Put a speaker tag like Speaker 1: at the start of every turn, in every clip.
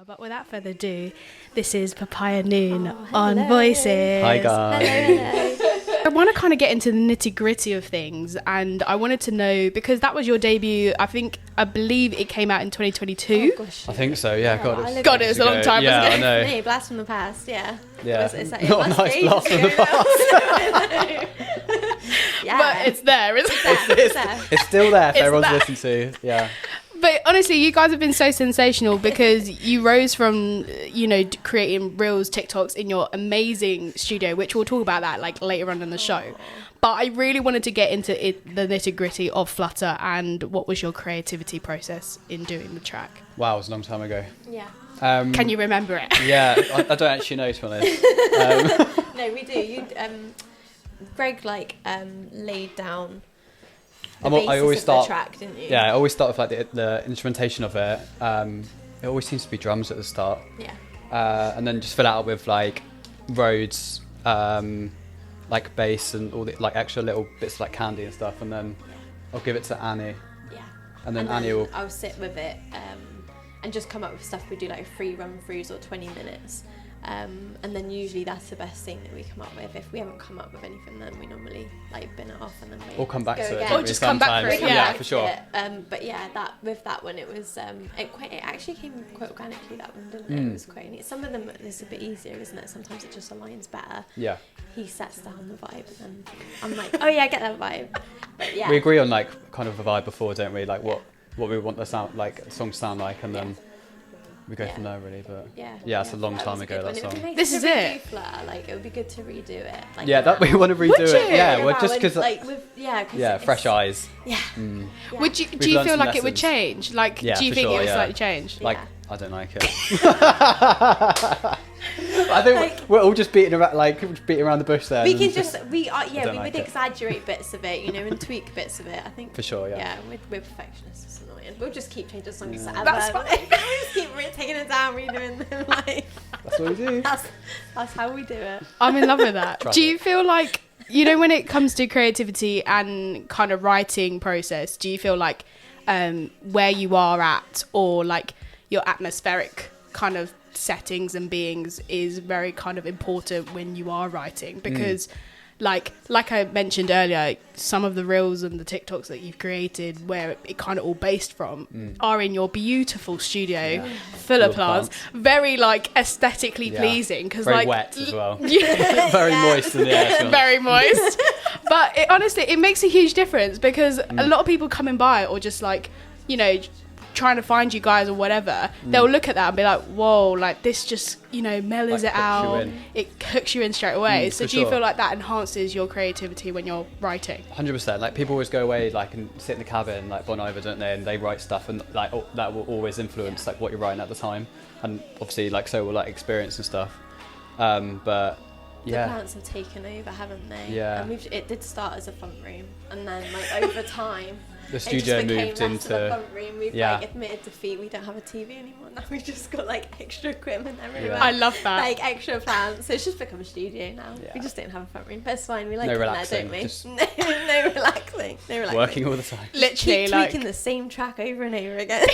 Speaker 1: But without further ado, this is Papaya Noon on Voices.
Speaker 2: Hi guys.
Speaker 1: Hello. I want to kind of get into the nitty gritty of things, and I wanted to know, because that was your debut, I believe it came out in 2022.
Speaker 3: Oh, gosh.
Speaker 2: I think so, yeah.
Speaker 1: God, it was a long time
Speaker 2: ago.
Speaker 1: ago.
Speaker 2: I know.
Speaker 3: Me, blast from the past, yeah.
Speaker 2: Yeah.
Speaker 3: It's like,
Speaker 2: Not a nice blast from the past.
Speaker 3: Yeah.
Speaker 1: But it's there, isn't it?
Speaker 3: It's there.
Speaker 2: It's still there if
Speaker 1: It's
Speaker 2: everyone's
Speaker 1: there.
Speaker 2: listening to. Yeah.
Speaker 1: But honestly, you guys have been so sensational because you rose from, creating reels, TikToks in your amazing studio, which we'll talk about that like later on in the show. But I really wanted to get into the nitty gritty of Flutter and what was your creativity process in doing the track.
Speaker 2: Wow, it was a long time ago.
Speaker 3: Yeah.
Speaker 1: Can you remember it?
Speaker 2: Yeah, I don't actually know, to be honest.
Speaker 3: No, we do. Greg laid down the
Speaker 2: I
Speaker 3: basis
Speaker 2: always
Speaker 3: of
Speaker 2: start.
Speaker 3: the track, didn't you?
Speaker 2: Yeah, I always start with like the instrumentation of it. It always seems to be drums at the start.
Speaker 3: Yeah.
Speaker 2: And then just fill it out with like Rhodes, like bass and all the like extra little bits of like candy and stuff, and then I'll give it to Annie.
Speaker 3: Yeah.
Speaker 2: And then Annie will.
Speaker 3: I'll sit with it and just come up with stuff. We do like 3 run-throughs or 20 minutes. And then usually that's the best thing that we come up with. If we haven't come up with anything, then we normally like bin it off and then we
Speaker 2: Or come back
Speaker 3: go
Speaker 2: to it.
Speaker 3: again.
Speaker 1: Or just come back for it,
Speaker 2: Yeah, for sure.
Speaker 3: But yeah, with that one, it was it actually came quite organically. That one, didn't it? It was quite neat. Some of them is a bit easier, isn't it? Sometimes it just aligns better.
Speaker 2: Yeah.
Speaker 3: He sets down the vibe, and then I'm like, oh yeah, I get that vibe. But yeah,
Speaker 2: We agree on like kind of a vibe before, don't we? Like what we want the sound like song to sound like, and then we go from there really. But yeah, it's a long time
Speaker 3: was a
Speaker 2: ago,
Speaker 3: good
Speaker 2: that
Speaker 3: one. It would be
Speaker 2: song.
Speaker 3: nice
Speaker 1: This
Speaker 3: to
Speaker 1: is
Speaker 3: redo
Speaker 1: it.
Speaker 3: Flutter, like it would be good to redo it. Like
Speaker 2: Yeah, that we want to redo
Speaker 1: Would
Speaker 2: it.
Speaker 1: you?
Speaker 2: Yeah, well, just because
Speaker 3: like with
Speaker 2: fresh eyes.
Speaker 3: Yeah.
Speaker 2: Mm.
Speaker 3: Yeah.
Speaker 1: Would you?
Speaker 2: We've
Speaker 1: Do you
Speaker 2: learned
Speaker 1: feel
Speaker 2: some
Speaker 1: like it would
Speaker 2: lessons.
Speaker 1: change? Like,
Speaker 2: Yeah,
Speaker 1: do you
Speaker 2: for
Speaker 1: think
Speaker 2: sure,
Speaker 1: it would
Speaker 2: yeah.
Speaker 1: slightly change?
Speaker 2: Like
Speaker 3: Yeah.
Speaker 2: I don't like it. I think we're all just beating around the bush there.
Speaker 3: We
Speaker 2: and
Speaker 3: can
Speaker 2: just-
Speaker 3: we
Speaker 2: don't
Speaker 3: would
Speaker 2: like it.
Speaker 3: exaggerate bits of it, and tweak bits of it. I think
Speaker 2: For sure, yeah.
Speaker 3: Yeah, we're perfectionists. It's annoying. We'll just keep changing songs forever.
Speaker 1: That's fine.
Speaker 3: we just keep taking it down, redoing them. Like
Speaker 2: That's what we do.
Speaker 3: that's how we do it.
Speaker 1: I'm in love with that.
Speaker 2: Try
Speaker 1: Do you
Speaker 2: it.
Speaker 1: feel like, when it comes to creativity and kind of writing process, do you feel like where you are at, or like your atmospheric kind of settings and beings is very kind of important when you are writing? Because like I mentioned earlier, some of the reels and the TikToks that you've created where it kind of all based from are in your beautiful studio full of plants, very like aesthetically pleasing, because
Speaker 2: Very
Speaker 1: like
Speaker 2: wet as well.
Speaker 1: yeah.
Speaker 2: Very moist in the air. to be honest.
Speaker 1: Very moist. But honestly, it makes a huge difference, because a lot of people coming by, or just like, trying to find you guys or whatever, they'll look at that and be like, whoa, like this just, mellows
Speaker 2: Like
Speaker 1: it
Speaker 2: hooks you
Speaker 1: out.
Speaker 2: in.
Speaker 1: It hooks you in straight away. So
Speaker 2: for
Speaker 1: do you
Speaker 2: sure.
Speaker 1: feel like that enhances your creativity when you're writing?
Speaker 2: 100%. Like people always go away like and sit in the cabin like Bon Iver, don't they? And they write stuff, and like that will always influence like what you're writing at the time, and obviously like so will like experience and stuff. But
Speaker 3: The
Speaker 2: yeah,
Speaker 3: plants have taken over, haven't they?
Speaker 2: Yeah.
Speaker 3: And it did start as a front room, and then like over time,
Speaker 2: the
Speaker 3: it
Speaker 2: studio
Speaker 3: just became
Speaker 2: moved
Speaker 3: less
Speaker 2: into
Speaker 3: of a front room. We've
Speaker 2: yeah.
Speaker 3: like admitted defeat. We don't have a TV anymore. Now we've just got like extra equipment everywhere.
Speaker 2: Yeah.
Speaker 1: I love that.
Speaker 3: Like extra plants. So it's just become a studio now.
Speaker 2: Yeah.
Speaker 3: We just don't have a front room. But it's fine. We like
Speaker 2: No
Speaker 3: it there,
Speaker 2: relaxing,
Speaker 3: don't we?
Speaker 2: just-
Speaker 3: No relaxing. No relaxing.
Speaker 2: working all the time
Speaker 1: Literally,
Speaker 3: Keep
Speaker 1: like,
Speaker 3: tweaking the same track over and over again.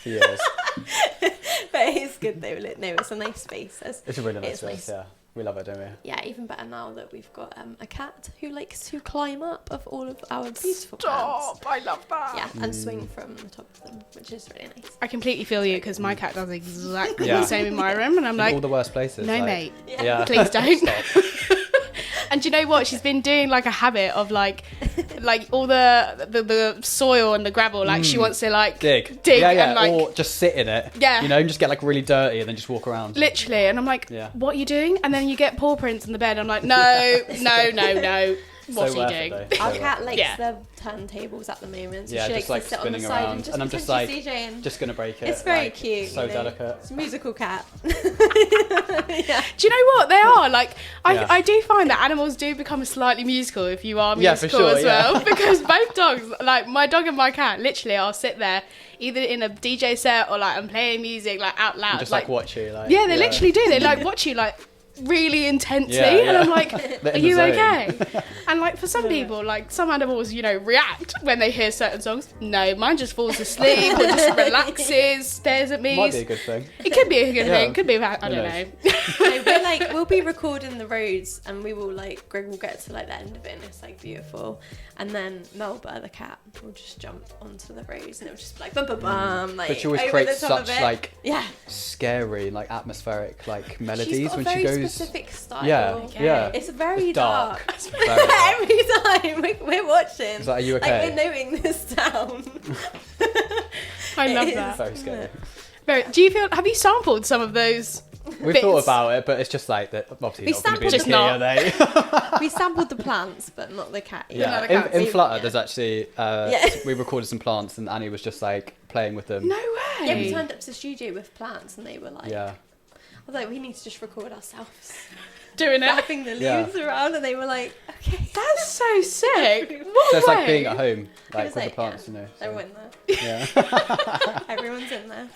Speaker 2: for years.
Speaker 3: But it's good though. No, it's a nice space.
Speaker 2: It's a really nice
Speaker 3: It's
Speaker 2: place.
Speaker 3: nice.
Speaker 2: Yeah, we love it, don't we?
Speaker 3: Yeah, even better now that we've got a cat who likes to climb up of all of our beautiful plants.
Speaker 1: stop, I love that.
Speaker 3: Yeah, and swing from the top of them, which is really nice.
Speaker 1: I completely feel you, because my cat does exactly
Speaker 2: Yeah.
Speaker 1: the same in my room, and I'm
Speaker 2: In
Speaker 1: like,
Speaker 2: all the worst places.
Speaker 1: no
Speaker 2: like,
Speaker 1: mate,
Speaker 2: Yeah.
Speaker 1: please don't.
Speaker 2: Stop.
Speaker 1: And do you know what? She's been doing like a habit of like all the soil and the gravel. Like she wants to like
Speaker 2: Dig.
Speaker 1: yeah,
Speaker 2: yeah.
Speaker 1: and like
Speaker 2: Or just sit in it.
Speaker 1: Yeah.
Speaker 2: And just get like really dirty and then just walk around.
Speaker 1: literally. And I'm like,
Speaker 2: Yeah.
Speaker 1: what are you doing? And then you get paw prints in the bed. I'm like, no. What
Speaker 2: So
Speaker 1: are you
Speaker 2: worth
Speaker 1: doing?
Speaker 2: it, though.
Speaker 3: Our
Speaker 2: So
Speaker 3: cat likes
Speaker 1: Yeah.
Speaker 3: the turntables at the moment, so
Speaker 2: Yeah,
Speaker 3: she
Speaker 2: just,
Speaker 3: likes
Speaker 2: like,
Speaker 3: to sit on the
Speaker 2: spinning
Speaker 3: side
Speaker 2: around,
Speaker 3: and
Speaker 2: and I'm
Speaker 3: just
Speaker 2: just like,
Speaker 3: DJing.
Speaker 2: just gonna break it.
Speaker 3: It's very
Speaker 2: like,
Speaker 3: cute.
Speaker 2: So
Speaker 3: you know.
Speaker 2: delicate.
Speaker 3: It's a musical cat.
Speaker 1: Do
Speaker 3: Yeah.
Speaker 1: you know what they are? Like,
Speaker 2: Yeah.
Speaker 1: I do find that animals do become slightly musical if you are
Speaker 2: Yeah, for
Speaker 1: musical
Speaker 2: sure,
Speaker 1: as
Speaker 2: yeah.
Speaker 1: well. Because both dogs, like my dog and my cat, literally, I'll sit there either in a DJ set or like I'm playing music like out loud.
Speaker 2: And just like watch you. Like,
Speaker 1: yeah, they literally do. They like watch you like, really intensely,
Speaker 2: Yeah, yeah.
Speaker 1: and I'm like,
Speaker 2: They're
Speaker 1: are
Speaker 2: in the
Speaker 1: you
Speaker 2: zone.
Speaker 1: okay? And like for some people, like some animals, you know, react when they hear certain songs. No, mine just falls asleep or just relaxes, stares at me.
Speaker 2: Might be a good thing.
Speaker 1: It could be a good
Speaker 2: Yeah.
Speaker 1: thing, could be a bad, I
Speaker 2: Who
Speaker 1: don't
Speaker 2: knows?
Speaker 1: know.
Speaker 3: No, we're like, we'll be recording the roads, and we will like, Greg will get to like the end of it, and it's like beautiful, and then Melba the cat will just jump onto the roads, and it'll just be like bum bum bum, like
Speaker 2: But she always
Speaker 3: over
Speaker 2: creates
Speaker 3: the top of
Speaker 2: such
Speaker 3: it.
Speaker 2: like
Speaker 3: yeah.
Speaker 2: scary, like atmospheric, like
Speaker 3: She's
Speaker 2: melodies
Speaker 3: got a
Speaker 2: when
Speaker 3: very
Speaker 2: she goes.
Speaker 3: specific style.
Speaker 2: Yeah,
Speaker 1: Okay.
Speaker 2: yeah.
Speaker 3: It's very
Speaker 2: It's
Speaker 3: dark.
Speaker 2: dark. Very dark.
Speaker 3: Every time we're watching,
Speaker 2: Is that, are you okay?
Speaker 3: like we're noting this down.
Speaker 1: I love
Speaker 3: It is.
Speaker 1: that.
Speaker 2: Very scary.
Speaker 1: Do you feel? Have you sampled some of those?
Speaker 2: We've
Speaker 1: bits?
Speaker 2: thought about it, but it's just like that. Obviously,
Speaker 3: We
Speaker 2: not going to be
Speaker 3: sampled
Speaker 2: the
Speaker 1: it.
Speaker 2: key, are they?
Speaker 3: We sampled the plants, but not the cat.
Speaker 2: Yeah,
Speaker 1: not a cat.
Speaker 2: in Flutter,
Speaker 3: Yeah.
Speaker 2: there's actually
Speaker 3: Yeah.
Speaker 2: we recorded some plants, and Annie was just like playing with them.
Speaker 1: No way.
Speaker 3: Yeah, we turned up to the studio with plants, and they were like,
Speaker 2: Yeah,
Speaker 3: I was like, we need to just record ourselves
Speaker 1: Doing it.
Speaker 3: flapping the
Speaker 2: Yeah.
Speaker 3: leaves around, and they were like, okay.
Speaker 1: That's so sick. What
Speaker 2: so it's like
Speaker 1: way?
Speaker 2: being at home, like
Speaker 3: was
Speaker 2: with
Speaker 3: like,
Speaker 2: the plants,
Speaker 3: yeah,
Speaker 2: you know.
Speaker 3: They're
Speaker 2: so-
Speaker 3: in there.
Speaker 2: Yeah.
Speaker 3: Everyone's in there.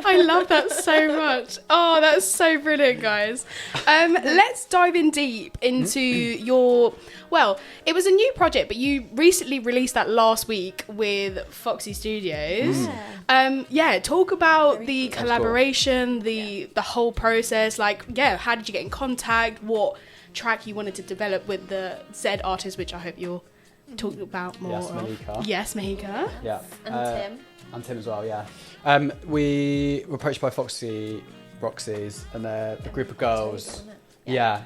Speaker 1: I love that so much. Oh, that's so brilliant, guys. Let's dive in deep into your. Well, it was a new project, but you recently released that last week with Foxy Studios. Yeah, talk about
Speaker 3: Very
Speaker 1: the
Speaker 3: cool.
Speaker 1: collaboration, the whole process. Like, yeah, how did you get in contact? What track you wanted to develop with the Z artist, which I hope you'll talk about more.
Speaker 2: Yes,
Speaker 1: of.
Speaker 2: Malika.
Speaker 1: Yes, Mahika.
Speaker 2: Yeah.
Speaker 3: And Tim.
Speaker 2: And Tim as well, yeah. We were approached by Foxy Roxy's, and they're a group of girls.
Speaker 3: Isn't it?
Speaker 2: Yeah,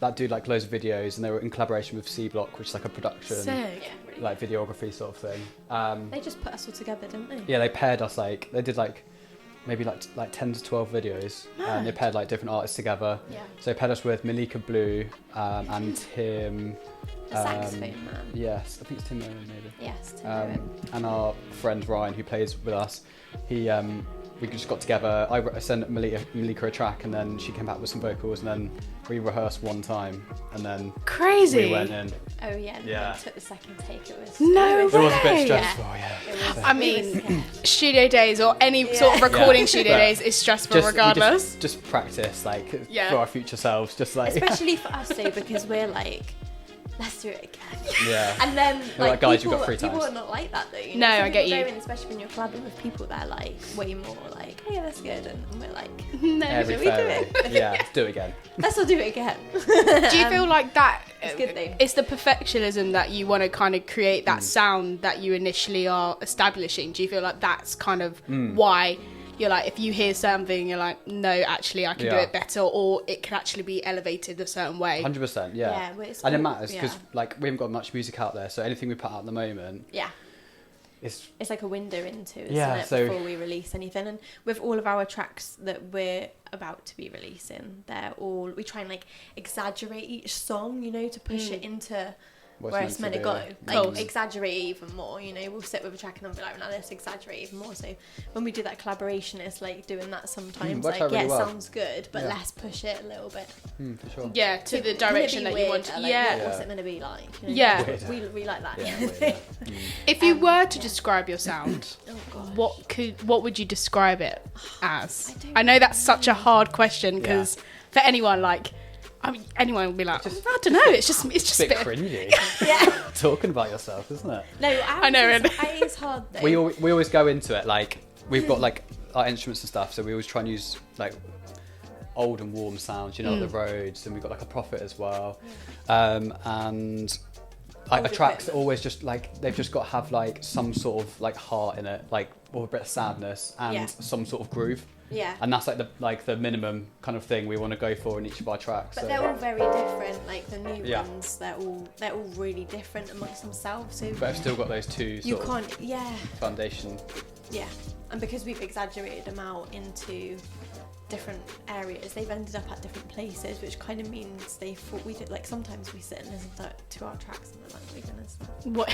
Speaker 2: that do like loads of videos, and they were in collaboration with C Block, which is like a production,
Speaker 1: Sick.
Speaker 3: Yeah, really
Speaker 2: like videography sort of thing.
Speaker 3: They just put us all together, didn't they?
Speaker 2: Yeah, they paired us like they did like maybe like 10 to 12 videos, and they paired like different artists together.
Speaker 3: Yeah.
Speaker 2: So they paired us with Malika Blue and Tim.
Speaker 3: The saxophone man.
Speaker 2: Yes, I think it's Tim Owen maybe.
Speaker 3: Yes, Tim Owen.
Speaker 2: And our friend Ryan, who plays with us, we just got together. I sent Malika a track, and then she came back with some vocals, and then we rehearsed one time, and then
Speaker 1: Crazy.
Speaker 2: we went in.
Speaker 3: Oh yeah, and
Speaker 2: Yeah.
Speaker 3: then took the second take. It was
Speaker 1: No
Speaker 2: It was a
Speaker 1: way.
Speaker 2: bit stressful, yeah.
Speaker 3: It was,
Speaker 1: I mean, studio days or any
Speaker 3: Yeah.
Speaker 1: sort of recording
Speaker 2: Yeah.
Speaker 1: studio
Speaker 2: But
Speaker 1: days is stressful
Speaker 2: we
Speaker 1: regardless.
Speaker 2: just practice like
Speaker 1: Yeah.
Speaker 2: for our future selves, just like
Speaker 3: especially for us though, because we're like, let's do it again.
Speaker 2: yeah.
Speaker 3: And then
Speaker 2: We're like, guys, you've
Speaker 3: people,
Speaker 2: got 3
Speaker 3: people
Speaker 2: times.
Speaker 3: are not like that though. You
Speaker 1: No,
Speaker 3: know? Some
Speaker 1: I get
Speaker 3: people
Speaker 1: you.
Speaker 3: don't, especially when you're collabing with people that are like way more like, oh yeah, that's good, and we're like,
Speaker 1: No.
Speaker 2: Every
Speaker 3: we do
Speaker 2: Friday.
Speaker 3: it?
Speaker 2: Yeah, let's do it again.
Speaker 3: let's all do it again.
Speaker 1: Do you feel like that?
Speaker 3: it's good though.
Speaker 1: It's the perfectionism that you want to kind of create that sound that you initially are establishing. Do you feel like that's kind of why you're like, if you hear something, you're like, no, actually, I can do
Speaker 2: Yeah.
Speaker 1: it better, or it can actually be elevated a certain way?
Speaker 2: 100%, yeah.
Speaker 3: Yeah, well, it's
Speaker 2: And it
Speaker 3: all-
Speaker 2: matters because
Speaker 3: yeah.
Speaker 2: like we haven't got much music out there, so anything we put out at the moment
Speaker 3: Yeah.
Speaker 2: is
Speaker 3: It's like a window into, isn't
Speaker 2: Yeah,
Speaker 3: it,
Speaker 2: so-
Speaker 3: before we release anything. And with all of our tracks that we're about to be releasing, they're all, we try and like exaggerate each song, you know, to push it into
Speaker 2: what's
Speaker 3: where it's meant to go.
Speaker 2: be.
Speaker 3: Like
Speaker 1: Cool.
Speaker 3: exaggerate it even more, you know, we'll sit with a track and then be like, now let's exaggerate even more. So when we do that collaboration, it's like doing that sometimes.
Speaker 2: works
Speaker 3: Like,
Speaker 2: out
Speaker 3: yeah,
Speaker 2: really
Speaker 3: it
Speaker 2: well.
Speaker 3: sounds good, but
Speaker 2: Yeah.
Speaker 3: let's push it a little bit.
Speaker 2: For sure.
Speaker 1: Yeah, to the
Speaker 3: Will it
Speaker 1: direction
Speaker 3: be
Speaker 1: that you
Speaker 3: weird?
Speaker 1: want to.
Speaker 3: Like,
Speaker 1: Yeah.
Speaker 3: What's it meant to be like? You know?
Speaker 1: Yeah.
Speaker 2: Weird.
Speaker 3: We like that.
Speaker 2: Yeah, weird, yeah.
Speaker 1: If you were to describe your sound,
Speaker 3: Oh gosh.
Speaker 1: what would you describe it as?
Speaker 3: I don't
Speaker 1: I know that's such a hard question because for anyone, like, I mean, anyone would be like, I don't know. It's just
Speaker 2: It's a bit cringy
Speaker 3: Yeah.
Speaker 2: talking about yourself, isn't it?
Speaker 3: No,
Speaker 1: I know,
Speaker 3: It's hard though.
Speaker 2: We always go into it like we've got like our instruments and stuff, so we always try and use like old and warm sounds, you know, like the Rhodes, and we've got like a Prophet as well, and like,
Speaker 3: Old
Speaker 2: a track's
Speaker 3: equipment.
Speaker 2: always just like they've just got to have like some sort of like heart in it, like or a bit of sadness and
Speaker 3: Yeah.
Speaker 2: some sort of groove.
Speaker 3: Yeah.
Speaker 2: And that's like the minimum kind of thing we want to go for in each of our tracks.
Speaker 3: But
Speaker 2: so.
Speaker 3: they're all very different. Like the new
Speaker 2: Yeah.
Speaker 3: ones, they're all really different amongst themselves. So
Speaker 2: But I've still got those two
Speaker 3: you
Speaker 2: sort of
Speaker 3: can't. Yeah.
Speaker 2: foundation.
Speaker 3: Yeah. And because we've exaggerated them out into different areas, they've ended up at different places, which kind of means they thought we did. Like sometimes we sit and listen to our tracks and we're like, we're gonna stop.
Speaker 1: What?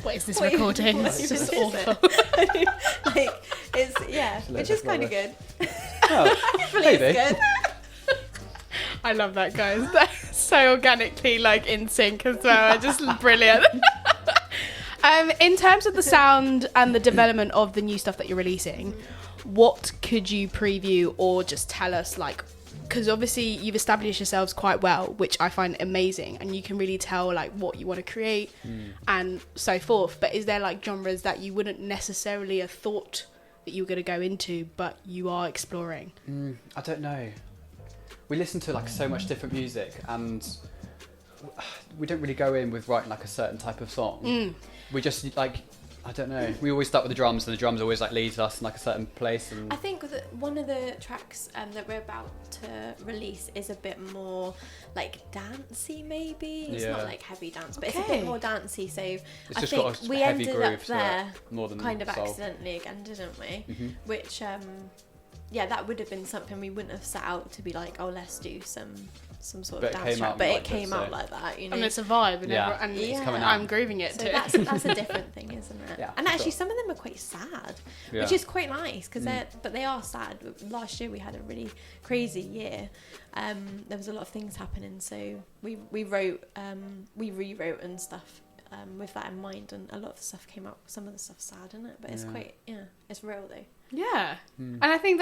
Speaker 1: What is this
Speaker 3: What
Speaker 1: recording?
Speaker 3: even-
Speaker 1: It's
Speaker 3: what
Speaker 1: just
Speaker 3: even is
Speaker 1: awful.
Speaker 3: it? Like it's which is kind of good.
Speaker 2: Oh,
Speaker 3: Hopefully
Speaker 2: maybe.
Speaker 3: it's good.
Speaker 1: I love that, guys. That's so organically like in sync as well. Just brilliant. In terms of the sound and the development of the new stuff that you're releasing, what could you preview or just tell us like because obviously you've established yourselves quite well, which I find amazing, and you can really tell like what you want to create and so forth. But is there like genres that you wouldn't necessarily have thought that you were going to go into, but you are exploring?
Speaker 2: I don't know. We listen to like so much different music, and we don't really go in with writing like a certain type of song. We just like, I don't know. We always start with the drums, and the drums always like leads us in like a certain place. And
Speaker 3: I think that one of the tracks that we're about to release is a bit more like dancey, maybe. It's not like heavy dance, but it's a bit more dancey. So I
Speaker 2: just
Speaker 3: think
Speaker 2: got a
Speaker 3: we
Speaker 2: heavy
Speaker 3: ended
Speaker 2: groove
Speaker 3: up
Speaker 2: to
Speaker 3: there
Speaker 2: it, more than
Speaker 3: kind of
Speaker 2: soul.
Speaker 3: accidentally again, didn't we? Which yeah, that would have been something we wouldn't have set out to be like, oh, let's do some sort of dance track, but it came out like that, you know.
Speaker 1: And it's a vibe, and, and
Speaker 2: it's coming out.
Speaker 1: I'm grooving it
Speaker 3: so
Speaker 1: too.
Speaker 3: that's a different thing, isn't it?
Speaker 2: Yeah,
Speaker 3: and actually, some of them are quite sad, which is quite nice because they are sad. Last year we had a really crazy year. There was a lot of things happening, so we rewrote and stuff with that in mind, and a lot of the stuff came out. Some of the stuff's sad, isn't it? But it's quite it's real though.
Speaker 1: Yeah. And I think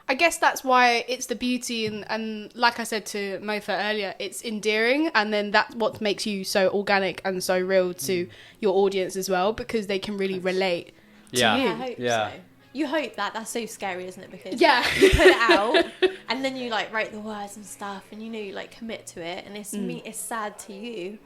Speaker 1: I guess that's why it's the beauty, and like I said to Mofa earlier, it's endearing, and then that's what makes you so organic and so real to your audience as well, because they can really relate to you.
Speaker 3: I hope so. You hope that. That's so scary, isn't it? Because
Speaker 1: you
Speaker 3: put it out and then you like write the words and stuff, and you know you like commit to it, and it's sad to you.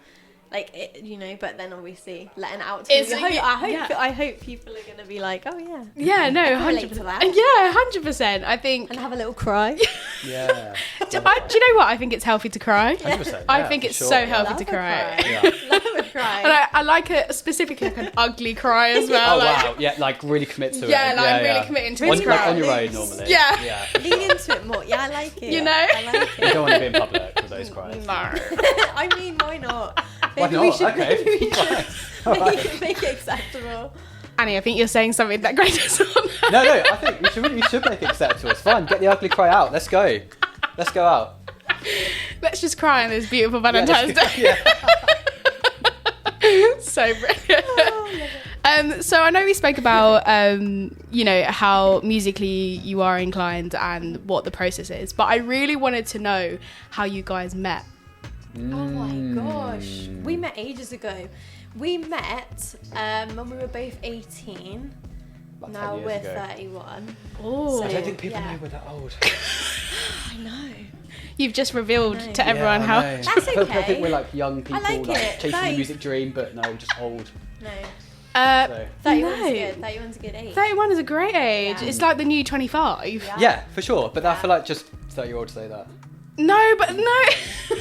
Speaker 3: Like it, you know, but then obviously letting it out to you. I hope people are gonna be like, oh yeah,
Speaker 1: yeah, no, 100%. Yeah, 100%. I think,
Speaker 3: and have a little cry.
Speaker 2: Yeah.
Speaker 1: Do you know what? I think it's healthy to cry.
Speaker 2: 100%,
Speaker 1: I think it's so healthy to cry.
Speaker 3: Love a cry.
Speaker 1: And I like it specifically like an ugly cry as well.
Speaker 2: Oh wow, yeah, like really commit to it.
Speaker 1: Yeah, like I'm really committing to
Speaker 2: on,
Speaker 1: this cry.
Speaker 2: like on your own normally.
Speaker 1: Yeah.
Speaker 3: Lean into it more. Yeah, I like it.
Speaker 1: You know?
Speaker 3: I like
Speaker 2: You
Speaker 3: it.
Speaker 2: don't want to be in public with those cries.
Speaker 1: No.
Speaker 3: I mean, why not?
Speaker 2: Why
Speaker 3: Maybe
Speaker 2: not? Okay.
Speaker 3: make it acceptable.
Speaker 1: Annie, I think you're saying something that grates on.
Speaker 2: No, I think we should make it acceptable. It's fine. Get the ugly cry out. Let's go. Let's go out.
Speaker 1: Let's just cry on this beautiful Valentine's Day. So brilliant. So I know we spoke about you know, how musically you are inclined and what the process is, but I really wanted to know how you guys met.
Speaker 3: Oh my gosh, we met ages ago. We met when we were both 18.
Speaker 2: Like
Speaker 3: now
Speaker 2: 10
Speaker 3: we're
Speaker 2: years ago.
Speaker 3: 31.
Speaker 1: Oh,
Speaker 2: I don't think people know we're that old.
Speaker 3: I know.
Speaker 1: You've just revealed to everyone how.
Speaker 3: That's
Speaker 2: I
Speaker 3: okay.
Speaker 2: think we're like young people,
Speaker 3: like it.
Speaker 2: chasing the music dream, but no, just old.
Speaker 3: No.
Speaker 2: So.
Speaker 3: 31's good. 31's a good age.
Speaker 1: 31 is a great age.
Speaker 3: Yeah.
Speaker 1: It's like the new 25.
Speaker 2: Yeah, for sure. But I feel like just 30-year-old to say that.
Speaker 1: No, but no.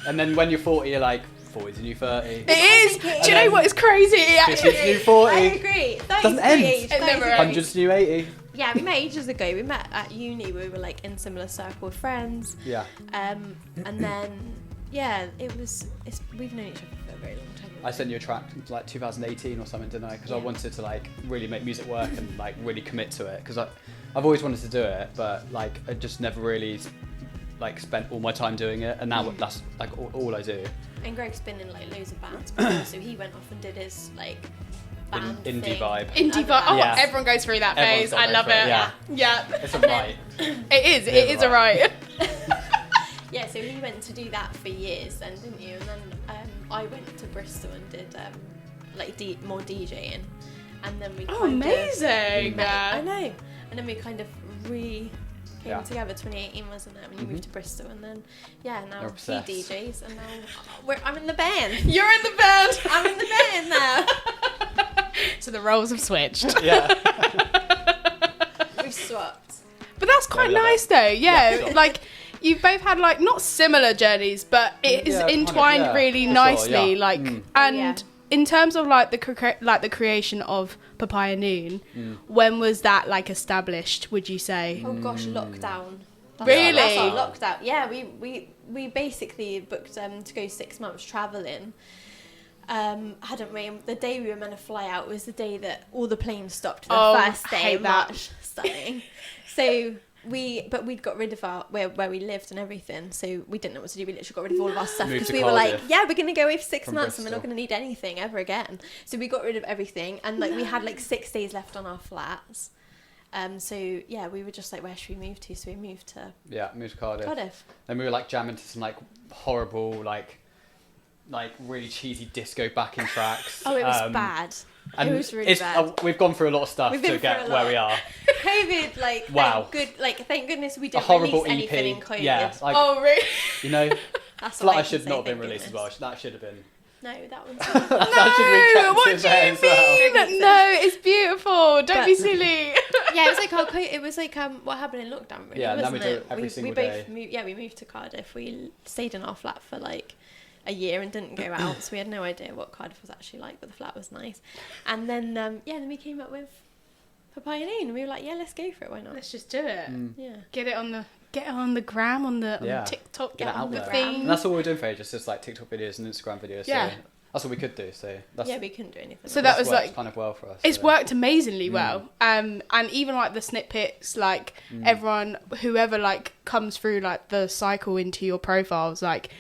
Speaker 2: And then when you're 40, you're like, 40's a new 30.
Speaker 1: It is. Do you know what is crazy? It
Speaker 2: 50's
Speaker 1: actually
Speaker 2: a new 40.
Speaker 3: I agree. 30's
Speaker 2: Doesn't
Speaker 3: a
Speaker 2: end.
Speaker 3: good age.
Speaker 1: It never
Speaker 3: 30's a
Speaker 1: ends.
Speaker 2: 100's a new 80.
Speaker 3: Yeah, we met ages ago. We met at uni. We were like in similar circle of friends.
Speaker 2: Yeah.
Speaker 3: And then we've known each other for a very long time.
Speaker 2: I sent you a track like 2018 or something, didn't I? Because I wanted to like really make music work and like really commit to it. Because I've always wanted to do it, but like I just never really like spent all my time doing it. And now that's like all I do.
Speaker 3: And Greg's been in like loads of bands before, so he went off and did his like band
Speaker 2: Indie
Speaker 3: thing.
Speaker 2: vibe.
Speaker 1: Indie vibe. Oh,
Speaker 2: Yeah.
Speaker 1: everyone goes through that
Speaker 2: Everyone's
Speaker 1: phase.
Speaker 2: got
Speaker 1: I
Speaker 2: to
Speaker 1: love
Speaker 2: go
Speaker 1: it.
Speaker 2: through it,
Speaker 1: Yeah.
Speaker 2: It's a right.
Speaker 1: It is. It is a right.
Speaker 3: Yeah, so he went to do that for years then, didn't you? And then I went to Bristol and did like more DJing, and then we
Speaker 1: amazing.
Speaker 3: I know. And then we kind of came together. 2018 wasn't it? When you moved to Bristol, and then now he DJs, and now I'm in the band.
Speaker 1: You're in the band.
Speaker 3: I'm in the band now.
Speaker 1: So the roles have switched.
Speaker 2: Yeah.
Speaker 3: We've swapped.
Speaker 1: But that's quite nice though. Yeah,
Speaker 2: sure.
Speaker 1: like you've both had like not similar journeys, but it is entwined really nicely. Like and in terms of like the creation of Papaya Noon, when was that like established? Would you say?
Speaker 3: Oh gosh, lockdown.
Speaker 1: Really?
Speaker 3: That's our lockdown. Yeah, we basically booked to go 6 months travelling. Hadn't we? The day we were meant to fly out was the day that all the planes stopped. The first day of March starting. So we'd got rid of our where we lived and everything, so we didn't know what to do. We literally got rid of all of our stuff because we were like, we're going to go away for 6 months and we're not going to need anything ever again. So we got rid of everything, and like we had like 6 days left on our flats. So yeah, we were just like, where should we move to? So we moved to
Speaker 2: Cardiff. Then we were like jamming to some like horrible like really cheesy disco backing tracks.
Speaker 3: Oh, it was bad.
Speaker 2: And
Speaker 3: it was really bad.
Speaker 2: We've gone through a lot of stuff to get where we are.
Speaker 3: COVID, like,
Speaker 2: wow.
Speaker 3: Thank goodness we didn't
Speaker 2: horrible
Speaker 3: release
Speaker 2: EP.
Speaker 3: anything in COVID.
Speaker 2: Yeah, like,
Speaker 1: oh really?
Speaker 2: You know,
Speaker 3: That's
Speaker 2: Flutter
Speaker 3: what I
Speaker 2: should
Speaker 3: can
Speaker 2: not
Speaker 3: say,
Speaker 2: have been
Speaker 3: thank
Speaker 2: released
Speaker 3: goodness.
Speaker 2: as well. That should have been.
Speaker 3: No, that one's
Speaker 2: That should have been kept
Speaker 1: What
Speaker 2: in
Speaker 1: do
Speaker 2: there
Speaker 1: you
Speaker 2: as well.
Speaker 1: mean? No, it's beautiful. Don't
Speaker 3: But-
Speaker 1: be silly.
Speaker 3: Yeah, it was like it was like what happened in lockdown, really,
Speaker 2: Yeah, now
Speaker 3: wasn't
Speaker 2: we do
Speaker 3: it?
Speaker 2: it every single
Speaker 3: we both
Speaker 2: day.
Speaker 3: we moved to Cardiff. We stayed in our flat for like a year and didn't go out, so we had no idea what Cardiff was actually like, but the flat was nice. And then then we came up with Papaya, and we were like, yeah, let's go for it. Why not?
Speaker 1: Let's just do it.
Speaker 3: Yeah.
Speaker 1: Get it on the gram, on the TikTok,
Speaker 2: Get it out
Speaker 1: the
Speaker 2: there.
Speaker 1: thing.
Speaker 2: And that's all we're doing for ages, just like TikTok videos and Instagram videos.
Speaker 1: Yeah.
Speaker 2: So that's all we could do. So that's
Speaker 3: Yeah, we couldn't do anything.
Speaker 1: So
Speaker 3: else.
Speaker 1: that was
Speaker 2: worked
Speaker 1: like
Speaker 2: kind of well for us.
Speaker 1: it's
Speaker 2: so.
Speaker 1: worked amazingly well. And even like the snippets, like everyone, whoever like comes through like the cycle into your profiles, like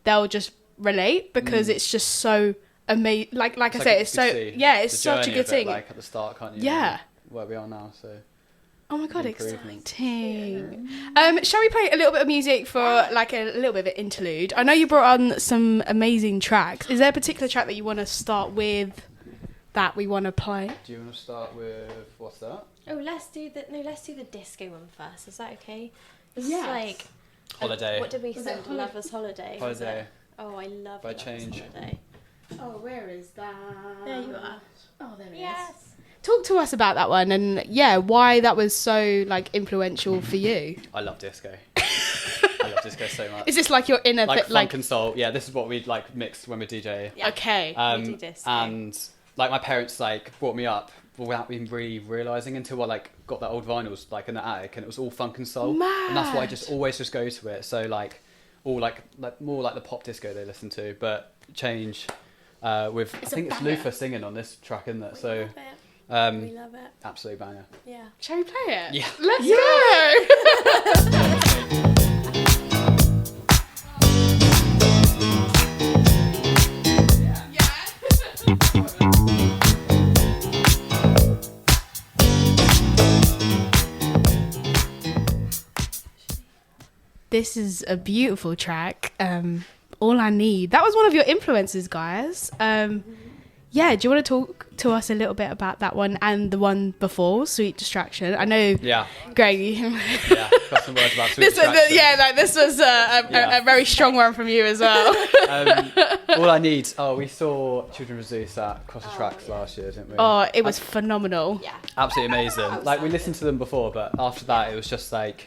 Speaker 1: they'll just relate because it's just so amazing. Like I say, it's so it's such a good thing.
Speaker 2: Like at the start, can't you?
Speaker 1: Yeah.
Speaker 2: Where we are now, so.
Speaker 1: Oh my god,
Speaker 2: Improvement.
Speaker 1: exciting! Shall we play a little bit of music for like a little bit of an interlude? I know you brought on some amazing tracks. Is there a particular track that you want to start with that we want to play?
Speaker 2: Do you want to start with what's that?
Speaker 3: Oh, let's do the disco one first. Is that okay? This
Speaker 1: Yes.
Speaker 3: is like
Speaker 2: Holiday.
Speaker 3: What did we send? Lovers Holiday. was
Speaker 2: Holiday.
Speaker 3: it? Oh, I love
Speaker 2: By
Speaker 3: Lovers
Speaker 2: Change.
Speaker 3: Holiday.
Speaker 1: Oh, where is that?
Speaker 3: There you are.
Speaker 1: Oh, there it is.
Speaker 3: Yes.
Speaker 1: Talk to us about that one and why that was so like influential for you.
Speaker 2: I love disco. I love disco so much.
Speaker 1: Is this like your inner
Speaker 2: like funk and soul? Yeah, this is what we like mix when we DJ.
Speaker 3: Yeah.
Speaker 1: Okay.
Speaker 3: We do disco.
Speaker 2: And like my parents like brought me up without even really realising until I like got that old vinyls like in the attic and it was all funk and soul. And that's why I just always just go to it. So like all like more like the pop disco they listen to, but Change with I think it's Luther singing on this track, isn't it? So
Speaker 3: we love it.
Speaker 2: absolute banger.
Speaker 3: Yeah.
Speaker 1: Shall we play it?
Speaker 2: Yeah.
Speaker 1: Let's This is a beautiful track. All I Need. That was one of your influences, guys. Yeah, do you want to talk to us a little bit about that one and the one before, Sweet Distraction? I know,
Speaker 2: Yeah.
Speaker 1: Greg,
Speaker 2: Yeah. Got some words about Sweet
Speaker 1: this was
Speaker 2: Distraction.
Speaker 1: this was a very strong one from you as well.
Speaker 2: All I Need. Oh, we saw Children of Zeus at Cross the Tracks last year, didn't we?
Speaker 1: Oh, it was phenomenal.
Speaker 3: Yeah.
Speaker 2: Absolutely amazing. Like we listened to them before, but after that it was just like,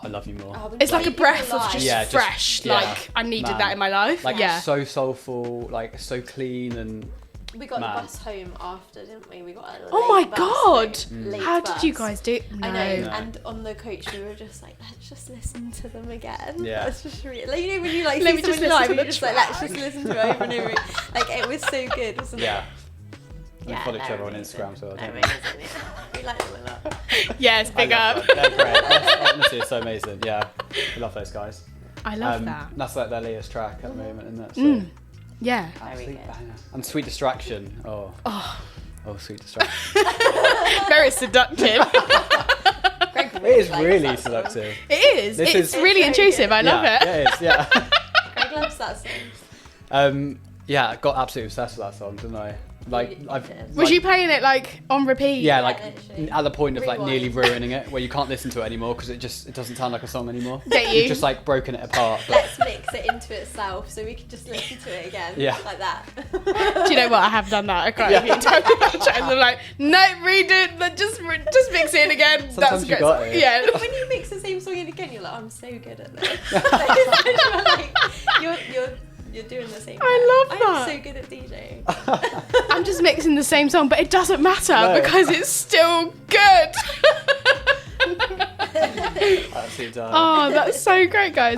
Speaker 2: I love you more.
Speaker 3: Oh,
Speaker 1: It's like a breath of just
Speaker 2: Yeah, just-
Speaker 1: fresh.
Speaker 2: yeah,
Speaker 1: like I needed
Speaker 2: man.
Speaker 1: that in my life.
Speaker 2: Like
Speaker 1: yeah.
Speaker 2: so soulful, like so clean and.
Speaker 3: We got
Speaker 2: Man.
Speaker 3: the bus home after, didn't we? We got a
Speaker 1: Oh my
Speaker 3: late bus
Speaker 1: God!
Speaker 3: home, late
Speaker 1: How
Speaker 3: bus.
Speaker 1: did you guys do? No.
Speaker 3: I know,
Speaker 2: No.
Speaker 3: and on the coach we were just like, let's just listen to them again.
Speaker 2: Yeah.
Speaker 3: Let's just like, you know when you like
Speaker 1: Let
Speaker 3: see
Speaker 1: me just
Speaker 3: someone live,
Speaker 1: listen to
Speaker 3: you're
Speaker 1: the
Speaker 3: just like, let's just listen to it over and over. Like it was so good, wasn't
Speaker 2: Yeah.
Speaker 3: it?
Speaker 2: We follow each
Speaker 3: they're
Speaker 2: other on
Speaker 3: amazing.
Speaker 2: Instagram, so I
Speaker 3: They're
Speaker 2: don't
Speaker 3: amazing, yeah. We like them a lot.
Speaker 1: Yes, big
Speaker 2: I
Speaker 1: up.
Speaker 2: love them. They're great. Honestly, it's so amazing. Yeah, I love those guys.
Speaker 1: I love that.
Speaker 2: That's like their latest track at the moment, isn't it? So,
Speaker 1: Yeah.
Speaker 2: absolute
Speaker 3: good.
Speaker 2: banger. And Sweet Distraction. Oh, Sweet Distraction.
Speaker 1: Very seductive.
Speaker 3: Greg
Speaker 2: It is
Speaker 3: likes
Speaker 2: really
Speaker 3: that song.
Speaker 2: seductive.
Speaker 1: It is.
Speaker 2: This
Speaker 1: It's
Speaker 2: is-
Speaker 1: really
Speaker 3: It's very
Speaker 1: intrusive.
Speaker 3: good.
Speaker 1: I love
Speaker 2: yeah,
Speaker 1: it.
Speaker 2: It is, yeah.
Speaker 3: Greg loves that song.
Speaker 2: Yeah, I got absolutely obsessed with that song, didn't I? Like,
Speaker 3: You
Speaker 2: I've.
Speaker 3: did.
Speaker 1: Was
Speaker 2: like-
Speaker 1: you playing it like on repeat?
Speaker 2: Yeah,
Speaker 3: Yeah,
Speaker 2: like
Speaker 3: literally.
Speaker 2: at the point of like
Speaker 3: Rewind.
Speaker 2: nearly ruining it, where you can't listen to it anymore because it doesn't sound like a song anymore.
Speaker 1: Get you.
Speaker 2: You've just like broken it apart. But
Speaker 3: Let's mix it into itself so we can just listen to it again.
Speaker 2: Yeah.
Speaker 3: Like that.
Speaker 1: Do you know what? I have done that quite a few times. I'm like, no, redo it. But just mix it in again.
Speaker 2: Sometimes you
Speaker 1: That's
Speaker 2: got
Speaker 1: great.
Speaker 2: it.
Speaker 1: Yeah.
Speaker 3: When you mix the same song in again, you're like, I'm so good at this. Like, you're doing the same.
Speaker 1: I love
Speaker 3: I'm
Speaker 1: that.
Speaker 3: so good at DJing.
Speaker 1: I'm just mixing the same song, but it doesn't matter
Speaker 2: No.
Speaker 1: because it's still good.
Speaker 2: absolutely done.
Speaker 1: Oh, that's so great, guys.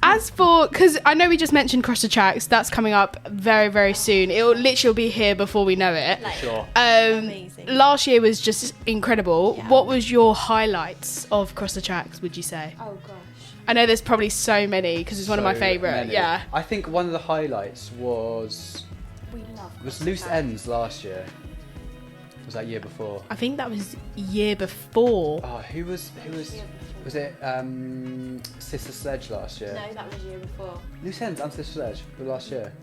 Speaker 1: As for, because I know we just mentioned Cross the Tracks, that's coming up very, very soon. It'll literally be here before we know it.
Speaker 3: Like,
Speaker 2: Sure.
Speaker 3: amazing.
Speaker 1: Last year was just incredible.
Speaker 3: Yeah.
Speaker 1: What was your highlights of Cross the Tracks, would you say?
Speaker 3: Oh gosh.
Speaker 1: I know there's probably so many because it's one of my
Speaker 2: So
Speaker 1: favourite.
Speaker 2: many.
Speaker 1: Yeah.
Speaker 2: I think one of the highlights was
Speaker 3: We love
Speaker 2: Loose Ends last year. Was that year before?
Speaker 1: I think that was year before.
Speaker 2: Oh, who was it Sister Sledge last year?
Speaker 3: No, that was year before.
Speaker 2: Loose Ends and Sister Sledge were last year.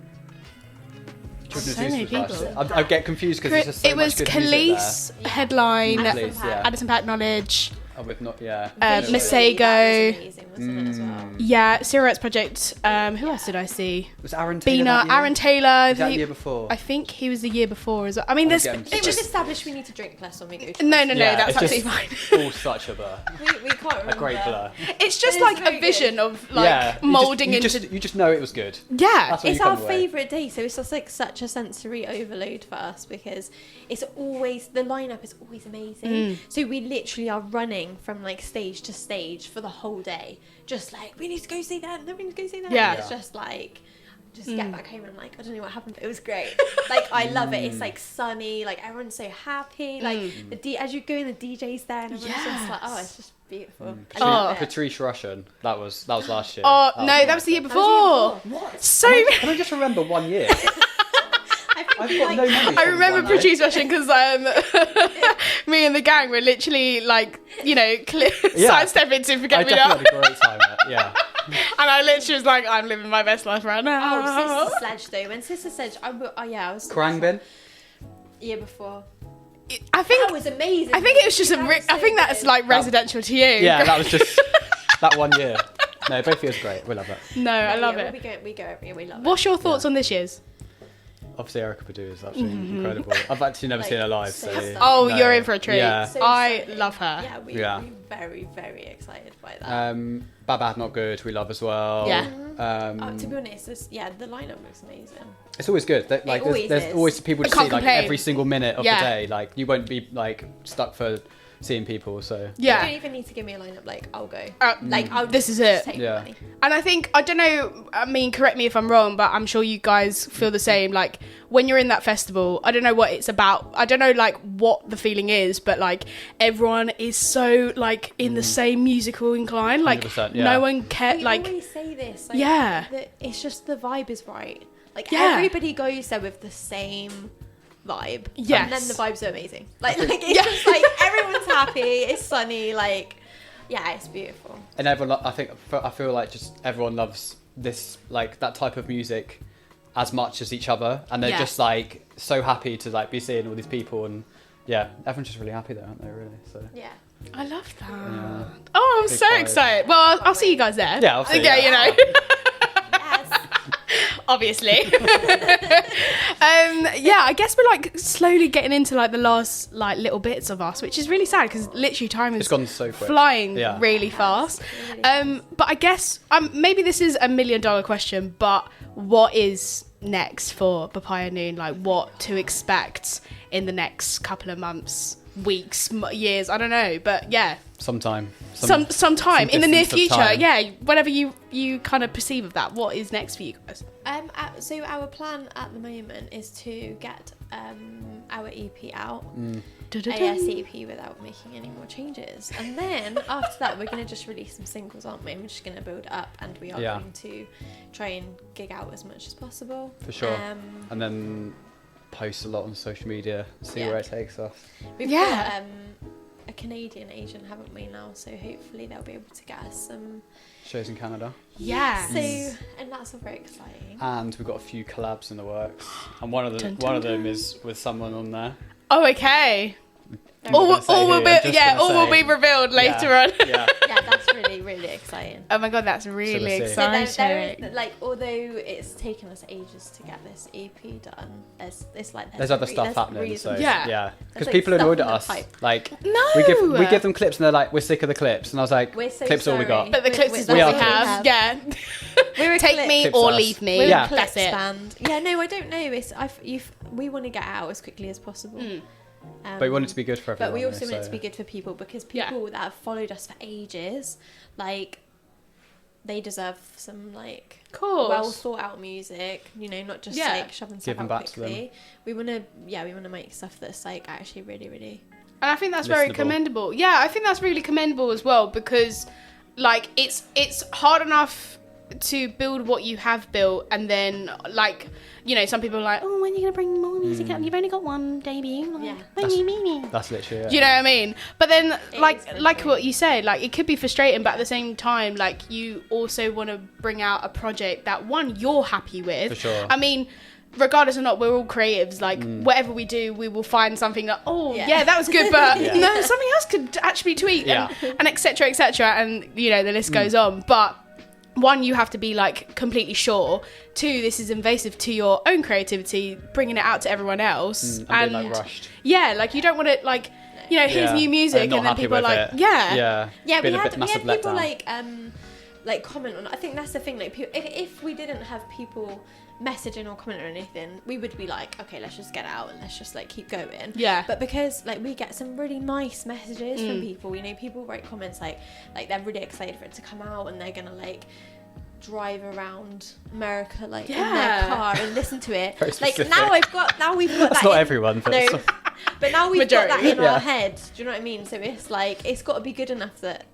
Speaker 2: Children
Speaker 1: So
Speaker 2: of Zeus
Speaker 1: many
Speaker 2: was last
Speaker 1: people.
Speaker 2: year. I get confused because there's just so
Speaker 1: It was
Speaker 2: much good music
Speaker 1: Khalees,
Speaker 3: Yeah.
Speaker 1: headline,
Speaker 3: Addison
Speaker 2: Khalees,
Speaker 3: Pack.
Speaker 2: yeah.
Speaker 1: Addison Pack Knowledge.
Speaker 2: there. Oh, with not, yeah.
Speaker 1: Masego.
Speaker 3: Visually, that was amazing, wasn't it, as well?
Speaker 1: Yeah, Cigarettes Project. Who else did I see?
Speaker 2: Was Aaron Taylor
Speaker 1: Bina,
Speaker 2: that year?
Speaker 1: Aaron Taylor.
Speaker 2: Was that the year before?
Speaker 1: I think he was the year before as well. I mean, there's
Speaker 2: getting
Speaker 3: I think
Speaker 1: just
Speaker 3: we've established we need to drink less when we go to
Speaker 1: no,
Speaker 3: festivals.
Speaker 1: that's
Speaker 2: it's
Speaker 1: absolutely
Speaker 2: just
Speaker 1: fine.
Speaker 2: all such a blur.
Speaker 3: We can't remember.
Speaker 2: A great blur.
Speaker 1: It's just
Speaker 3: But it's
Speaker 1: like
Speaker 3: very
Speaker 1: a vision
Speaker 3: good.
Speaker 1: of like
Speaker 2: yeah,
Speaker 1: molding
Speaker 2: you
Speaker 1: into.
Speaker 2: just know it was good.
Speaker 1: Yeah,
Speaker 2: That's when
Speaker 3: It's
Speaker 2: you come
Speaker 3: our
Speaker 2: away.
Speaker 3: favourite day, so it's just like such a sensory overload for us because it's always the lineup is always amazing. So we literally are running from like stage to stage for the whole day, just like we need to go see that, and then we need to go see that.
Speaker 1: Yeah.
Speaker 3: And it's just like just get back home and I'm like I don't know what happened, but it was great. Like I love it. It's like sunny, like everyone's so happy. Like as you go in, the DJ's there, and everyone's just like, oh, it's just beautiful. I love it.
Speaker 2: Patrice Russian. That was last year.
Speaker 1: Oh no, that was the year before.
Speaker 2: What?
Speaker 1: So
Speaker 2: Can I just remember 1 year?
Speaker 3: I think
Speaker 2: I've
Speaker 3: we,
Speaker 2: got
Speaker 3: like,
Speaker 2: no memory.
Speaker 1: I
Speaker 2: from
Speaker 1: remember
Speaker 2: 1 year.
Speaker 1: Patrice Russian because me and the gang were literally like, you know, sidestepping to
Speaker 2: I
Speaker 1: Forget Me
Speaker 2: definitely
Speaker 1: Not.
Speaker 2: had a great time. Yeah.
Speaker 1: And I literally was like, I'm living my best life right now.
Speaker 3: Oh, Sister Sledge though. When Sister Sledge, I was
Speaker 2: Krangbin.
Speaker 3: year before.
Speaker 1: I think
Speaker 3: That was amazing.
Speaker 1: I think it was just
Speaker 3: That was
Speaker 1: I think
Speaker 3: so
Speaker 1: that's
Speaker 3: good.
Speaker 1: like residential to you.
Speaker 2: Yeah, that was just that 1 year. No, both years great. We love it.
Speaker 1: No, I love
Speaker 3: Yeah,
Speaker 1: it.
Speaker 3: We go every year. We love
Speaker 1: What's your thoughts on this year's?
Speaker 2: Obviously, Erica Badu is absolutely incredible. I've actually never
Speaker 3: Like,
Speaker 2: seen her live,
Speaker 3: so
Speaker 2: so.
Speaker 3: stunning.
Speaker 1: Oh,
Speaker 2: no.
Speaker 1: you're in for a treat.
Speaker 2: Yeah.
Speaker 3: it. So
Speaker 1: I
Speaker 3: exciting.
Speaker 1: love her.
Speaker 3: Yeah,
Speaker 2: Yeah.
Speaker 3: we're very, very excited by that.
Speaker 2: Bad Not Good, we love as well.
Speaker 1: Yeah.
Speaker 3: To be honest, the lineup looks amazing.
Speaker 2: It's always good. Like,
Speaker 3: always
Speaker 2: there's
Speaker 3: is.
Speaker 2: always people to
Speaker 1: I can't
Speaker 2: see like
Speaker 1: complain.
Speaker 2: every single minute of
Speaker 1: Yeah.
Speaker 2: the day. Like you won't be like stuck for seeing people. So
Speaker 3: You don't
Speaker 1: Yeah.
Speaker 3: even need to give me a lineup. Like I'll go.
Speaker 1: Like,
Speaker 3: I'll
Speaker 1: this is
Speaker 3: just
Speaker 1: it.
Speaker 3: Take
Speaker 2: Yeah.
Speaker 3: the money.
Speaker 1: And I think, I don't know, I mean, correct me if I'm wrong, but I'm sure you guys feel the same. Like, when you're in that festival, I don't know what it's about. I don't know, like, what the feeling is, but, like, everyone is so, like, in the same musical incline. Like,
Speaker 2: 100%, yeah.
Speaker 1: no one cares.
Speaker 3: We
Speaker 1: Like,
Speaker 3: always say this. Like,
Speaker 1: Yeah.
Speaker 3: It's just the vibe is right. Like
Speaker 1: Yeah.
Speaker 3: everybody goes there with the same vibe.
Speaker 1: Yes.
Speaker 3: And then the vibes are amazing. Like it's just like everyone's happy. It's sunny. Like yeah, it's beautiful.
Speaker 2: and everyone, I feel like just everyone loves this like that type of music as much as each other, and they're
Speaker 1: Yeah.
Speaker 2: just like so happy to like be seeing all these people, and yeah, everyone's just really happy there, aren't they? Really, so.
Speaker 3: Yeah.
Speaker 1: I love that.
Speaker 2: Yeah.
Speaker 1: Oh, I'm
Speaker 2: Big
Speaker 1: so
Speaker 2: vibe.
Speaker 1: excited. Well, I'll see you guys there.
Speaker 2: Yeah, I'll see you
Speaker 1: Okay,
Speaker 2: there.
Speaker 1: you know.
Speaker 3: Yes.
Speaker 1: Obviously. Yeah, I guess we're like slowly getting into like the last like little bits of us, which is really sad because literally time is
Speaker 2: It's gone so quick.
Speaker 1: flying
Speaker 2: Yeah.
Speaker 1: really fast.
Speaker 3: Really
Speaker 1: But I guess maybe this is $1 million question, but what is next for Papaya Noon? Like what to expect in the next couple of months, weeks, years? I don't know, but yeah,
Speaker 2: Sometime
Speaker 1: sometime in the near
Speaker 2: distance of
Speaker 1: future.
Speaker 2: time.
Speaker 1: Yeah, whatever you kind of perceive of that. What is next for you guys?
Speaker 3: So our plan at the moment is to get our EP out ASAP without making any more changes, and then after that we're going to just release some singles, aren't we? We're just going to build up, and we are
Speaker 2: Yeah.
Speaker 3: going to try and gig out as much as possible.
Speaker 2: for sure, and then post a lot on social media, see where it takes us.
Speaker 3: We've
Speaker 1: Yeah.
Speaker 3: got a Canadian agent, haven't we now? So hopefully they'll be able to get us some.
Speaker 2: Shows in Canada,
Speaker 1: Yeah.
Speaker 3: So and that's all very exciting.
Speaker 2: and we've got a few collabs in the works, and one of
Speaker 1: Dun,
Speaker 2: them
Speaker 1: dun,
Speaker 2: is with someone on there.
Speaker 1: Oh, okay.
Speaker 2: I'm not gonna say
Speaker 1: All will
Speaker 2: who,
Speaker 1: be
Speaker 2: I'm just gonna
Speaker 1: all will
Speaker 2: say-
Speaker 1: be revealed later
Speaker 2: Yeah,
Speaker 1: on.
Speaker 2: Yeah.
Speaker 3: Yeah, that's really really exciting.
Speaker 1: Oh my god, that's really
Speaker 2: we'll see.
Speaker 3: So
Speaker 1: exciting.
Speaker 3: there is, like, although it's taken us ages to get this EP done, there's
Speaker 2: There's other stuff happening, so
Speaker 3: reasons.
Speaker 1: Yeah.
Speaker 2: because
Speaker 3: like,
Speaker 2: people
Speaker 3: stuff
Speaker 2: annoyed
Speaker 3: in
Speaker 2: at
Speaker 3: the
Speaker 2: us.
Speaker 3: pipe.
Speaker 2: Like
Speaker 1: No.
Speaker 2: we give them clips, and they're like, "We're sick of the clips," and I was like,
Speaker 3: We're so
Speaker 2: "Clips all we got."
Speaker 3: sorry.
Speaker 1: But the clips
Speaker 3: We-
Speaker 1: is
Speaker 3: that's
Speaker 1: what
Speaker 2: all
Speaker 1: we
Speaker 2: we
Speaker 1: have. Yeah.
Speaker 3: We're a
Speaker 1: Take
Speaker 3: clip-
Speaker 1: me
Speaker 2: Clips
Speaker 1: or
Speaker 2: us.
Speaker 1: leave me.
Speaker 3: We're
Speaker 2: Yeah.
Speaker 3: a clip
Speaker 1: That's it.
Speaker 3: stand. Yeah, no, I don't know. We want to get out as quickly as possible.
Speaker 2: But we want it to be good for everyone.
Speaker 3: But we also
Speaker 2: though,
Speaker 3: want it
Speaker 2: so-
Speaker 3: to be good for people, because
Speaker 1: Yeah.
Speaker 3: people that have followed us for ages, like, they deserve some like
Speaker 1: Course.
Speaker 3: well thought out music. You know, not just
Speaker 1: Yeah.
Speaker 3: like shoving stuff
Speaker 2: Give them
Speaker 3: out
Speaker 2: back to them.
Speaker 3: quickly. We want to make stuff that's like actually really really.
Speaker 1: And I think that's very
Speaker 2: Listenable.
Speaker 1: commendable. Yeah, I think that's really commendable as well because, like, it's hard enough to build what you have built, and then like, you know, some people are like, oh, when are you gonna bring more music out? You've only got one debut. Like,
Speaker 3: Yeah.
Speaker 2: That's literally it.
Speaker 1: Do you know what I mean? But then,
Speaker 3: It
Speaker 1: like
Speaker 3: is
Speaker 1: what
Speaker 3: frustrating.
Speaker 1: you said, like it could be frustrating, but at the same time, like you also want to bring out a project that one you're happy with.
Speaker 2: For sure.
Speaker 1: I mean, regardless or not, we're all creatives. Like whatever we do, we will find something that
Speaker 3: Yeah.
Speaker 1: that was good, but
Speaker 2: Yeah.
Speaker 1: no, something else could actually tweet
Speaker 2: Yeah.
Speaker 1: and etc. etc. And you know the list goes on, but. One, you have to be like completely sure. Two, this is invasive to your own creativity, bringing it out to everyone else.
Speaker 2: And being like rushed.
Speaker 1: Yeah, like you don't want to like, you know, here's
Speaker 2: Yeah.
Speaker 1: new music,
Speaker 2: And not
Speaker 1: and then
Speaker 2: happy
Speaker 1: people are
Speaker 2: with
Speaker 1: like,
Speaker 2: it.
Speaker 1: yeah,
Speaker 3: Yeah,
Speaker 2: Been
Speaker 3: we
Speaker 2: a
Speaker 3: had
Speaker 2: bit massive
Speaker 3: people
Speaker 2: letdown.
Speaker 3: like comment on. I think that's the thing. Like, if we didn't have people messaging or comment or anything, we would be like, okay, let's just get out and let's just like keep going.
Speaker 1: Yeah.
Speaker 3: But because like we get some really nice messages from people, you know, people write comments like they're really excited for it to come out and they're gonna like drive around America like in their
Speaker 1: Yeah.
Speaker 3: car and listen to it.
Speaker 2: Very
Speaker 3: Like
Speaker 2: specific.
Speaker 3: now we've got
Speaker 2: That's
Speaker 3: that
Speaker 2: not
Speaker 3: in-
Speaker 2: everyone, but
Speaker 3: no, but now we've got that
Speaker 1: Majority.
Speaker 3: in
Speaker 2: Yeah.
Speaker 3: our head. Do you know what I mean? So it's like it's got to be good enough that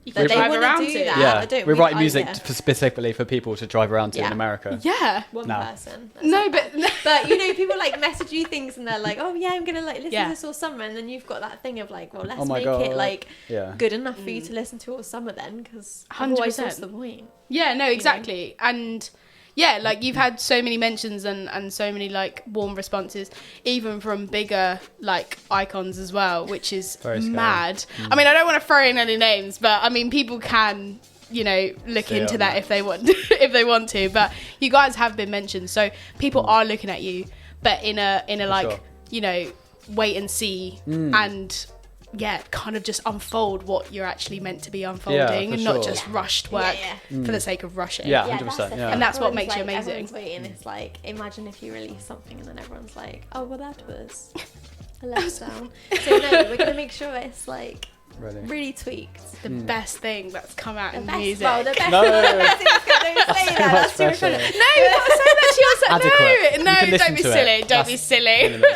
Speaker 1: you
Speaker 3: that they
Speaker 1: drive
Speaker 3: want
Speaker 1: around
Speaker 3: to do
Speaker 1: to.
Speaker 3: that.
Speaker 2: yeah,
Speaker 3: I don't.
Speaker 2: we write
Speaker 3: I-
Speaker 2: music
Speaker 3: yeah.
Speaker 2: specifically for people to drive around to in
Speaker 3: Yeah.
Speaker 2: America.
Speaker 1: Yeah.
Speaker 3: One
Speaker 2: No.
Speaker 3: person. That's
Speaker 1: No,
Speaker 3: not bad.
Speaker 1: but
Speaker 3: But you know, people like message you things and they're like, "Oh yeah, I'm gonna like listen
Speaker 1: Yeah.
Speaker 3: to this all summer," and then you've got that thing of like, "Well, let's
Speaker 2: Oh my
Speaker 3: make
Speaker 2: God.
Speaker 3: it like
Speaker 2: Yeah.
Speaker 3: good enough for you to listen to all summer then, because
Speaker 1: 100%.
Speaker 3: otherwise, what's the point?"
Speaker 1: yeah, no, exactly, and. Yeah, like you've had so many mentions and so many like warm responses, even from bigger like icons as well, which is
Speaker 2: Very scary.
Speaker 1: mad. I mean, I don't want to throw in any names, but I mean, people can, you know, look
Speaker 2: See
Speaker 1: into
Speaker 2: on
Speaker 1: that
Speaker 2: that.
Speaker 1: if they want, if they want to. But you guys have been mentioned, so people are looking at you, but in a like,
Speaker 2: sure.
Speaker 1: you know, wait and see and. Yeah, kind of just unfold what you're actually meant to be unfolding,
Speaker 2: for
Speaker 1: and not
Speaker 2: sure.
Speaker 1: just rushed work
Speaker 3: Yeah,
Speaker 1: for the sake of rushing.
Speaker 2: Yeah.
Speaker 3: Yeah,
Speaker 2: 100%,
Speaker 3: that's the
Speaker 2: yeah.
Speaker 3: thing.
Speaker 1: And that's what
Speaker 3: Everyone's
Speaker 1: makes you
Speaker 3: like-
Speaker 1: amazing.
Speaker 3: Everyone's waiting. It's like, imagine if you release something and then everyone's like, "Oh, well, that was a letdown." So no, we're gonna make sure it's like
Speaker 2: Really.
Speaker 3: really tweaked.
Speaker 1: The best thing that's come out
Speaker 3: The
Speaker 1: in
Speaker 3: best,
Speaker 1: music.
Speaker 3: well, the best,
Speaker 2: No.
Speaker 3: the best thing that's gonna don't say that. That's too much
Speaker 2: pressure.
Speaker 3: pressure.
Speaker 1: No, you're not saying that to yourself.
Speaker 2: Adequate.
Speaker 1: No,
Speaker 2: You can listen
Speaker 1: don't be
Speaker 2: to it.
Speaker 1: silly. Don't be
Speaker 2: That's
Speaker 1: silly.
Speaker 2: minimum.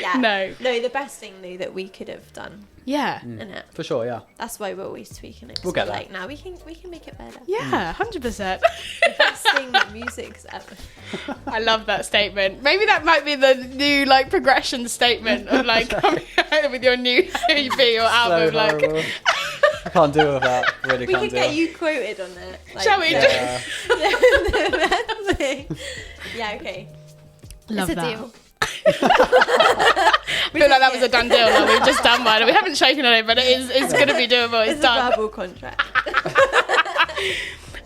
Speaker 3: Yeah.
Speaker 1: No.
Speaker 3: The best thing though that we could have done
Speaker 1: Yeah.
Speaker 3: in it.
Speaker 2: For sure, yeah.
Speaker 3: That's why we're always tweaking it. 'cause
Speaker 2: We'll get
Speaker 3: we're
Speaker 2: there.
Speaker 3: like, now we can make it better.
Speaker 1: Yeah, 100%.
Speaker 3: The best thing that music's ever.
Speaker 1: I love that statement. Maybe that might be the new like progression statement of like coming out with your new EP or album.
Speaker 2: So
Speaker 1: Like,
Speaker 2: horrible. I can't deal with that. Really
Speaker 3: We
Speaker 2: can't
Speaker 3: could
Speaker 2: deal.
Speaker 3: get you quoted on it. Like,
Speaker 1: Shall we?
Speaker 2: Yeah.
Speaker 3: the best thing. Yeah. Okay.
Speaker 1: love
Speaker 3: it's a
Speaker 1: that.
Speaker 3: deal.
Speaker 1: I feel like that was a done deal. Like, we've just done one. We haven't shaken on it, but it's going to be doable. It's
Speaker 3: It's a
Speaker 1: done.
Speaker 3: verbal contract.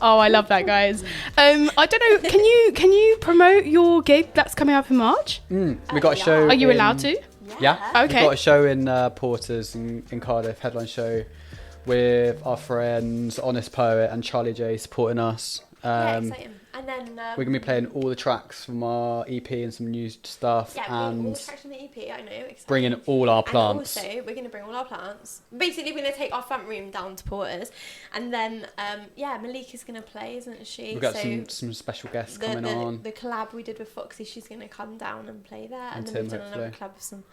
Speaker 1: Oh, I love that, guys. I don't know. Can you promote your gig that's coming up in March?
Speaker 2: We got a
Speaker 3: yeah.
Speaker 2: show.
Speaker 1: Are you
Speaker 2: in-
Speaker 1: allowed to?
Speaker 2: Yeah.
Speaker 1: Okay.
Speaker 2: We've got a show in Porters in Cardiff, headline show with our friends Honest Poet and Charlie J supporting us.
Speaker 3: Yeah, exciting. And then
Speaker 2: We're gonna be playing all the tracks from our EP and some new stuff,
Speaker 3: Yeah, all
Speaker 2: and
Speaker 3: the tracks from the EP. I know. Exciting.
Speaker 2: bringing all our plants.
Speaker 3: And also, we're going to bring all our plants. Basically, we're going to take our front room down to Porters, and then Malika's going to play, isn't she?
Speaker 2: We've got
Speaker 3: So
Speaker 2: some special guests
Speaker 3: the,
Speaker 2: coming
Speaker 3: the,
Speaker 2: on.
Speaker 3: the collab we did with Foxy, she's going to come down and play there, and then
Speaker 2: Tim,
Speaker 3: we've done another
Speaker 2: hopefully.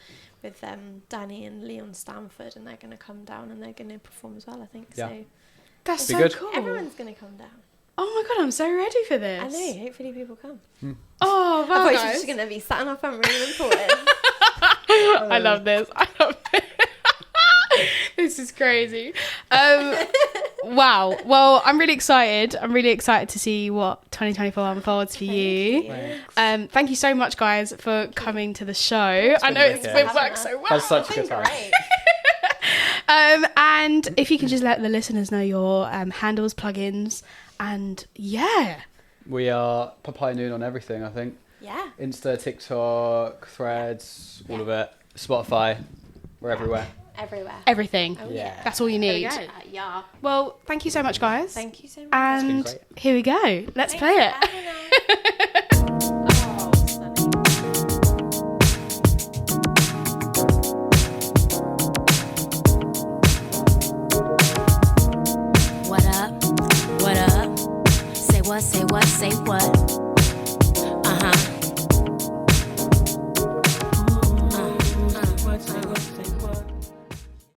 Speaker 3: collab with Danny and Leon Stanford, and they're going to come down and they're going to perform as well. I think
Speaker 2: Yeah.
Speaker 3: so.
Speaker 1: That's
Speaker 2: Be
Speaker 1: so
Speaker 2: good.
Speaker 1: cool.
Speaker 3: Everyone's going to come down.
Speaker 1: Oh my god, I'm so ready for this.
Speaker 3: I know. Hopefully, people come.
Speaker 1: Oh,
Speaker 3: I
Speaker 1: wow,
Speaker 3: thought she was
Speaker 1: guys.
Speaker 3: just going to be sat in our front room in Porters.
Speaker 1: I love this. I love it. This is crazy. Wow. Well, I'm really excited. I'm really excited to see what 2024 unfolds for you. Thank you so much, guys, for coming to the show. I know
Speaker 2: been
Speaker 1: it's
Speaker 2: wicked.
Speaker 1: we've worked so well.
Speaker 2: Had such a good
Speaker 3: It's been
Speaker 2: time.
Speaker 3: great.
Speaker 1: And if you can just let the listeners know your handles, plugins, and yeah.
Speaker 2: We are Papaya Noon on everything, I think.
Speaker 3: Yeah.
Speaker 2: Insta, TikTok, Threads, all of it. Spotify, we're everywhere.
Speaker 3: Everywhere.
Speaker 1: Everything.
Speaker 3: Oh,
Speaker 2: Yeah.
Speaker 1: That's all you
Speaker 3: There we
Speaker 1: need.
Speaker 3: go. Yeah.
Speaker 1: Well, thank you so much, guys.
Speaker 3: Thank you so much.
Speaker 1: And
Speaker 2: great.
Speaker 1: here we go. Let's
Speaker 3: Thanks
Speaker 1: play
Speaker 3: for
Speaker 1: it.
Speaker 3: having us.